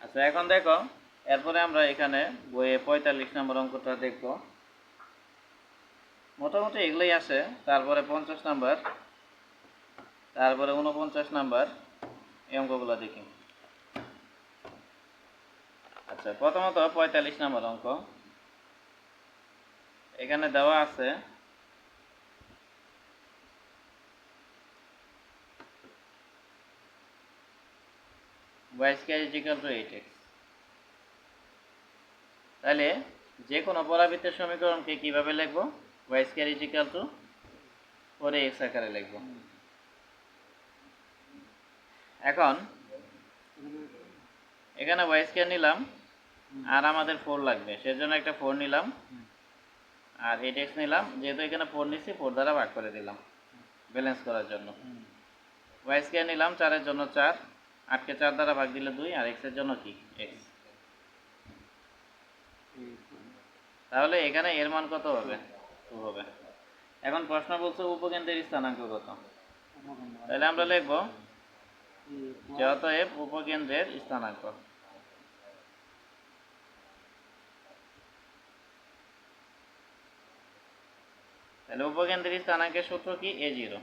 আচ্ছা এখন দেখো, এরপরে আমরা এখানে বইয়ে 45 নম্বর অঙ্কটা দেখব। মোটামুটি এগুলোই আসে। তারপরে 50 নাম্বার, তারপরে 49 নাম্বার, এই অঙ্কগুলো দেখি। আচ্ছা প্রথমত 45 নম্বর অঙ্ক। এখানে দেওয়া আছে y square is equal to 8x। তাহলে যে কোনো পরাবৃত্তের সমীকরণকে কিভাবে লিখব? y square is equal to 4x আকারে লিখব। এখন এখানে y square নিলাম আর আমাদের 4 লাগবে, সেজন্য একটা 4 নিলাম আর 8x নিলাম। যেহেতু এখানে 4 নিছি, 4 দ্বারা ভাগ করে দিলাম ব্যালেন্স করার জন্য। y square নিলাম 4 এর জন্য 4, 8 কে 4 দ্বারা ভাগ দিলে 2, আর x এর জন্য কি x। তাহলে এখানে এর মান কত হবে? 2 হবে। এখন প্রশ্ন বলছে উপকেন্দ্রের স্থানাঙ্ক কত। তাহলে আমরা লিখব যে অতএব উপকেন্দ্রের স্থানাঙ্ক। তাহলে উপকেন্দ্রের স্থানাঙ্কের সূত্র কি? a0।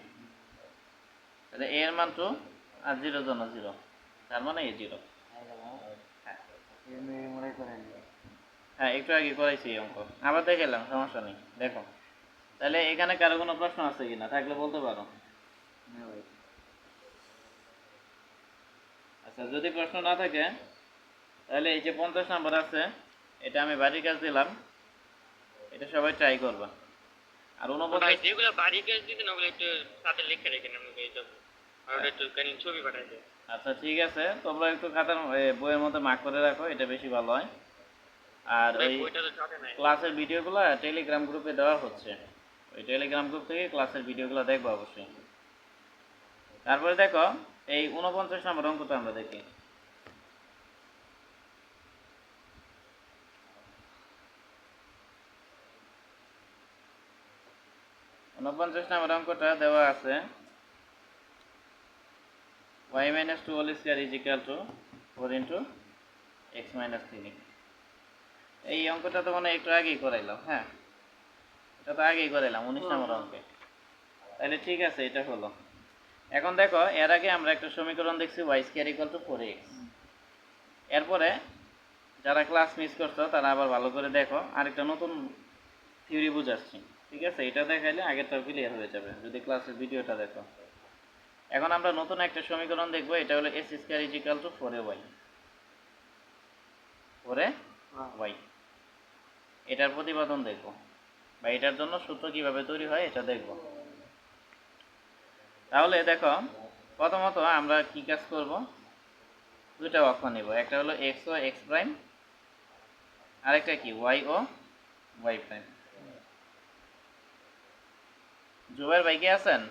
তাহলে a এর মান 2 আর 0 এর জন্য 0, তার মানে a0। হ্যাঁ একটু আগে করাইছি এই অঙ্ক, আবার দেখালাম, সমস্যা নেই। দেখো তাহলে এখানে কারো কোনো প্রশ্ন আছে কিনা, থাকলে বলতে পারো। আচ্ছা যদি প্রশ্ন না থাকে তাহলে এই যে 50 নাম্বার আছে, এটা আমি বাড়ির কাজ দিলাম, এটা সবাই ট্রাই করবা। আর 49 যেগুলো বাড়ি কাজ দিতেন ওগুলো একটু সাথে লিখে রেখেন, আমাকে এই জন্য আর একটু কানি ছবি পাঠাই দেন। আচ্ছা ঠিক আছে, তোমরা একটু খাতার বইয়ের মধ্যে মার্ক করে রাখো, এটা বেশি ভালো হয়। আর ওই ক্লাসের ভিডিওগুলো টেলিগ্রাম গ্রুপে দেওয়া হচ্ছে, ওই টেলিগ্রাম গ্রুপ থেকে ক্লাসের ভিডিওগুলো দেখবো অবশ্যই। তারপরে দেখো এই 49 নম্বর অঙ্কটা আমরা দেখি। 49 নম্বর অঙ্কটা দেওয়া আছে y - 2 whole square is equal to 4 into x - 3। এই অঙ্কটা তো মানে একটু আগেই করাইলাম। হ্যাঁ এটা তো আগেই করাইলাম 19 নম্বর অঙ্কে। তাহলে ঠিক আছে, এটা হলো। এখন দেখো এর আগে আমরা একটা সমীকরণ দেখছি y square equal to 4x। এরপরে যারা ক্লাস মিস করছো তারা আবার ভালো করে দেখো, আরেকটা নতুন থিওরি বুঝাচ্ছি, ঠিক আছে? এটা দেখাইলে আগেরটা ক্লিয়ার হয়ে যাবে যদি ক্লাসের ভিডিওটা দেখো। এখন আমরা নতুন একটা সমীকরণ দেখব, এটা হলো s square is equal to 4ay। 4ay এটার প্রতিপাদন দেখব, বা এটার জন্য সূত্র কিভাবে তৈরি হয় এটা দেখব। তাহলে দেখো প্রথমত আমরা কি কাজ করব, দুইটা অক্ষ নেব, একটা হলো x ও x প্রাইম, আরেকটা কি y ও y প্রাইম। জুবাইর ভাই কি আছেন?